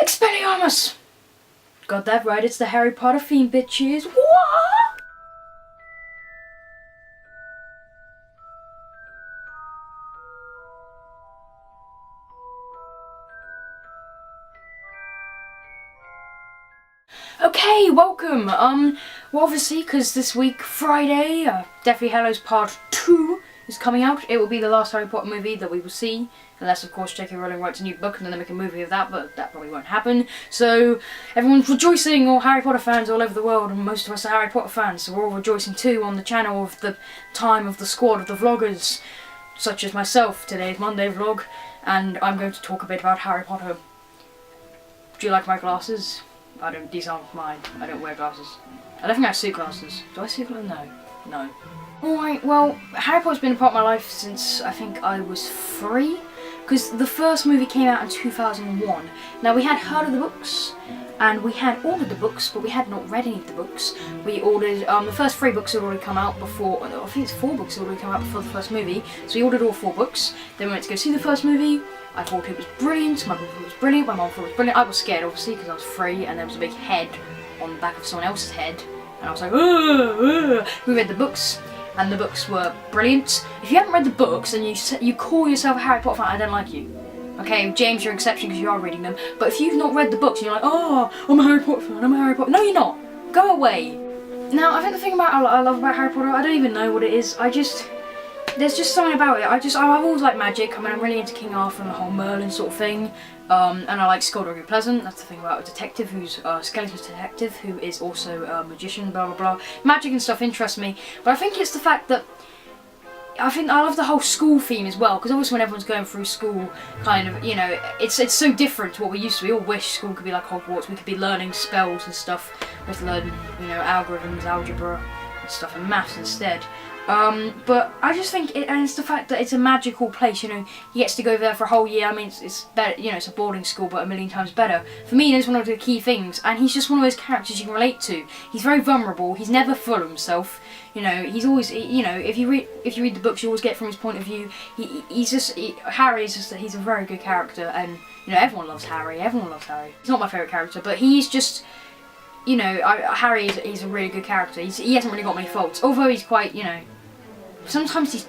Expelliarmus! Got that right, it's the Harry Potter theme, bitches. What? Okay, welcome. Well, obviously, because this week, Friday, Deathly Hallows Part 2 is coming out. It will be the last Harry Potter movie that we will see, unless, of course, J.K. Rowling writes a new book and then they make a movie of that, but that probably won't happen. So, everyone's rejoicing, all Harry Potter fans all over the world, and most of us are Harry Potter fans, so we're all rejoicing too on the channel of the time of the squad of the vloggers, such as myself. Today's Monday vlog, and I'm going to talk a bit about Harry Potter. Do you like my glasses? These aren't mine. I don't wear glasses. I don't think I have suit glasses. Do I suit glasses? No. No. Alright, well, Harry Potter's been a part of my life since I think I was 3. Because the first movie came out in 2001. Now, we had heard of the books, and we had ordered the books, but we had not read any of the books. We ordered, the first 3 books had already come out before, I think it's 4 books had already come out before the first movie. So we ordered all 4 books. Then we went to go see the first movie. I thought it was brilliant, my brother thought it was brilliant, my mum thought it was brilliant. I was scared, obviously, because I was 3, and there was a big head on the back of someone else's head. And I was like, ugh. We read the books, and the books were brilliant. If you haven't read the books and you call yourself a Harry Potter fan, I don't like you. Okay, James, you're an exception because you are reading them. But if you've not read the books and you're like, oh, I'm a Harry Potter fan, I'm a Harry Potter. No, you're not. Go away. Now, I think the thing I love about Harry Potter, I don't even know what it is. There's just something about it. I've always liked magic. I mean, I'm really into King Arthur and the whole Merlin sort of thing. And I like Skullduggery Pleasant. That's the thing about a detective who's a skeleton detective who is also a magician, blah blah blah. Magic and stuff interests me. But I think it's the fact that I love the whole school theme as well, because obviously when everyone's going through school, kind of, you know, it's so different to what we used to. We all wish school could be like Hogwarts. We could be learning spells and stuff. We have to learn, you know, algorithms, algebra and stuff, and maths instead. But I just think it's the fact that it's a magical place, you know, he gets to go there for a whole year. I mean, it's better, you know, it's a boarding school, but a million times better. For me, that's one of the key things, and he's just one of those characters you can relate to. He's very vulnerable, he's never full of himself, you know, he's always, you know, if you read the books, you always get from his point of view. Harry is just, he's a very good character, and, you know, everyone loves Harry. He's not my favourite character, but he's just, you know, Harry he's a really good character. He hasn't really got many faults, although he's quite, you know, sometimes he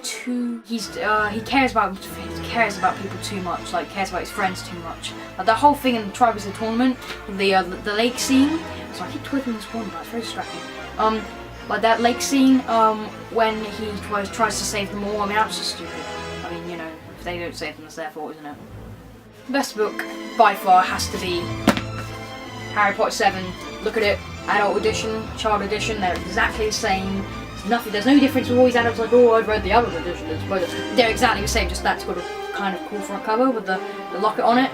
cares about people too much, like cares about his friends too much. Like that whole thing in the Triwizard Tournament, the lake scene. So I keep twiddling this one, but it's very distracting. Like that lake scene, when he tries to save them all. I mean, that's just stupid. I mean, you know, if they don't save them, it's their fault, isn't it? Best book by far has to be Harry Potter 7. Look at it, adult edition, child edition. They're exactly the same. There's no difference with all these adults like, oh, I've read the adult edition, they're exactly the same, just that's got a kind of cool front cover with the locket on it,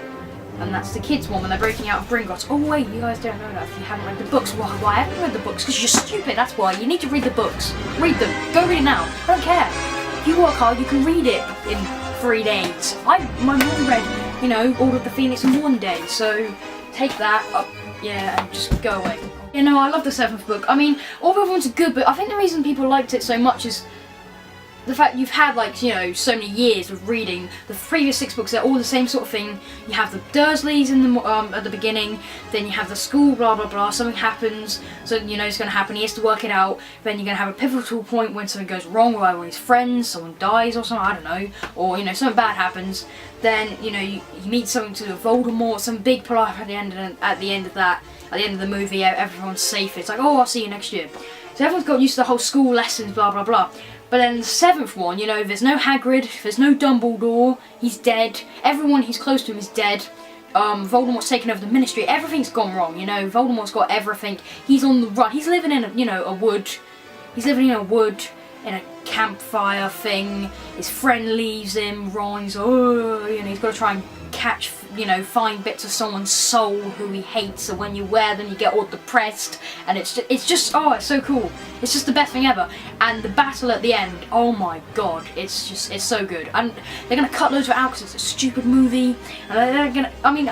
and that's the kids one when they're breaking out of Gringotts. Oh wait, you guys don't know that if you haven't read the books. Why haven't you read the books? Because you're stupid, that's why. You need to read the books. Read them. Go read it now. I don't care. If you work hard, you can read it in 3 days. My mum read, you know, Order of the Phoenix in 1 day, so take that up, yeah, and just go away. You know, I love the 7th book. I mean, all the other ones are good, but I think the reason people liked it so much is the fact you've had, like, you know, so many years of reading the previous 6 books. They're all the same sort of thing. You have the Dursleys in the at the beginning, then you have the school, blah blah blah. Something happens, so you know it's going to happen. He has to work it out. Then you're going to have a pivotal point when something goes wrong, or when his friends, someone dies or something. I don't know, or you know something bad happens. Then you know you meet something to Voldemort, some big plot at the end of that. At the end of the movie, everyone's safe. It's like, oh, I'll see you next year. So everyone's got used to the whole school lessons, blah blah blah. But then the 7th one, you know, there's no Hagrid, there's no Dumbledore, he's dead. Everyone he's close to is dead. Voldemort's taken over the Ministry. Everything's gone wrong, you know. Voldemort's got everything. He's on the run. He's living in a wood. He's living in a wood, in a campfire thing. His friend leaves him. Ron's, oh, you know, he's got to try and catch, you know, find bits of someone's soul who he hates, and when you wear them you get all depressed, and it's just oh, it's so cool. It's just the best thing ever. And the battle at the end, oh my god, it's so good. And they're gonna cut loads of it out because it's a stupid movie, and they're gonna, I mean,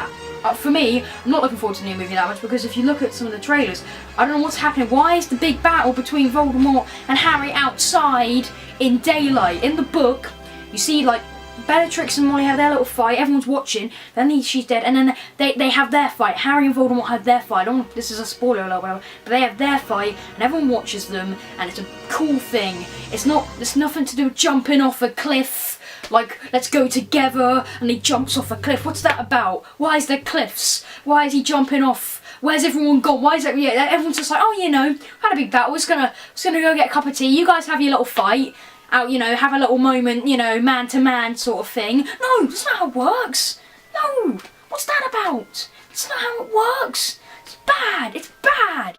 for me, I'm not looking forward to the new movie that much, because if you look at some of the trailers, I don't know what's happening. Why is the big battle between Voldemort and Harry outside in daylight? In the book, you see like Bellatrix and Molly have their little fight, everyone's watching, then she's dead, and then they have their fight. Harry and Voldemort have their fight. This is a spoiler alert, whatever, but they have their fight, and everyone watches them, and it's a cool thing. It's nothing to do with jumping off a cliff, like, let's go together, and he jumps off a cliff. What's that about? Why is there cliffs? Why is he jumping off? Where's everyone gone? Why is it, yeah, everyone's just like, oh, you know, had a big battle, just gonna go get a cup of tea, you guys have your little fight. Out, you know, have a little moment, you know, man to man sort of thing. No, that's not how it works. No, what's that about? That's not how it works. It's bad. It's bad.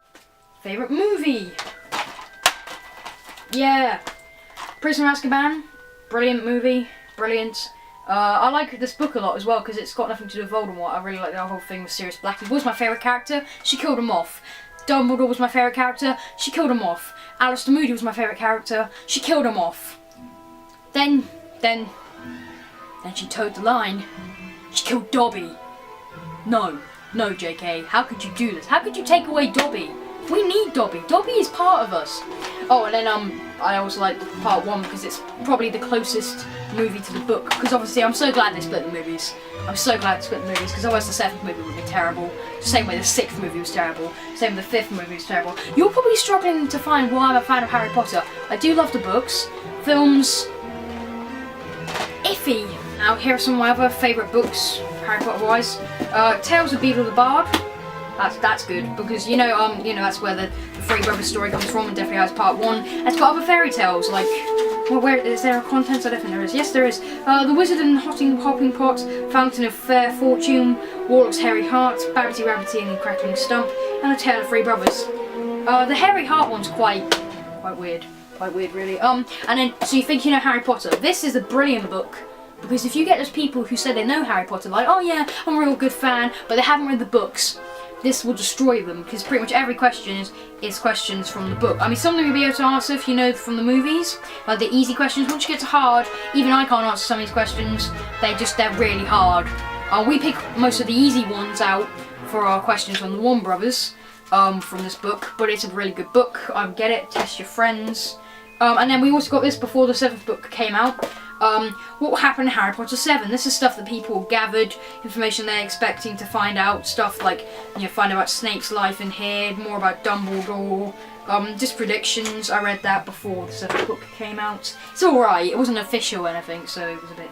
Favorite movie? Yeah, Prisoner of Azkaban. Brilliant movie. Brilliant. I like this book a lot as well because it's got nothing to do with Voldemort. I really like the whole thing with Sirius Black. He was my favourite character. She killed him off. Dumbledore was my favourite character. She killed him off. Alistair Moody was my favourite character. She killed him off. Then she towed the line. She killed Dobby. No, JK. How could you do this? How could you take away Dobby? We need Dobby. Dobby is part of us. Oh, and then I also like part 1 because it's probably the closest movie to the book. Because obviously I'm so glad they split the movies. I'm so glad they split the movies because otherwise the 7th movie would be terrible. Same way the 6th movie was terrible. Same with the 5th movie was terrible. You're probably struggling to find why I'm a fan of Harry Potter. I do love the books. Films, iffy. Now here are some of my other favourite books, Harry Potter wise. Tales of Beedle the Bard. That's good because you know that's where the Three Brothers story comes from, and definitely has part 1. It's got other fairy tales like, well, where is there a contents? I don't think there is. Yes, there is. The Wizard and Hopping Pot, Fountain of Fair Fortune, Warlock's Hairy Heart, Babbity Rabbity and the Crackling Stump, and the Tale of Three Brothers. The Hairy Heart one's quite weird. Quite weird, really. And then so you think you know Harry Potter? This is a brilliant book. Because if you get those people who say they know Harry Potter, like, oh yeah, I'm a real good fan, but they haven't read the books, this will destroy them, because pretty much every question is questions from the book. I mean, some of them you'll be able to answer if you know from the movies, like the easy questions. Once you get to hard, even I can't answer some of these questions, they're really hard. We pick most of the easy ones out for our questions from the Warner Brothers, from this book, but it's a really good book. Get it, test your friends. And then we also got this before the 7th book came out. What will happen in Harry Potter 7? This is stuff that people gathered, information they're expecting to find out, stuff like, you know, find out about Snape's life in here, more about Dumbledore, just predictions. I read that before the 7th book came out. It's alright, it wasn't official or anything, so it was a bit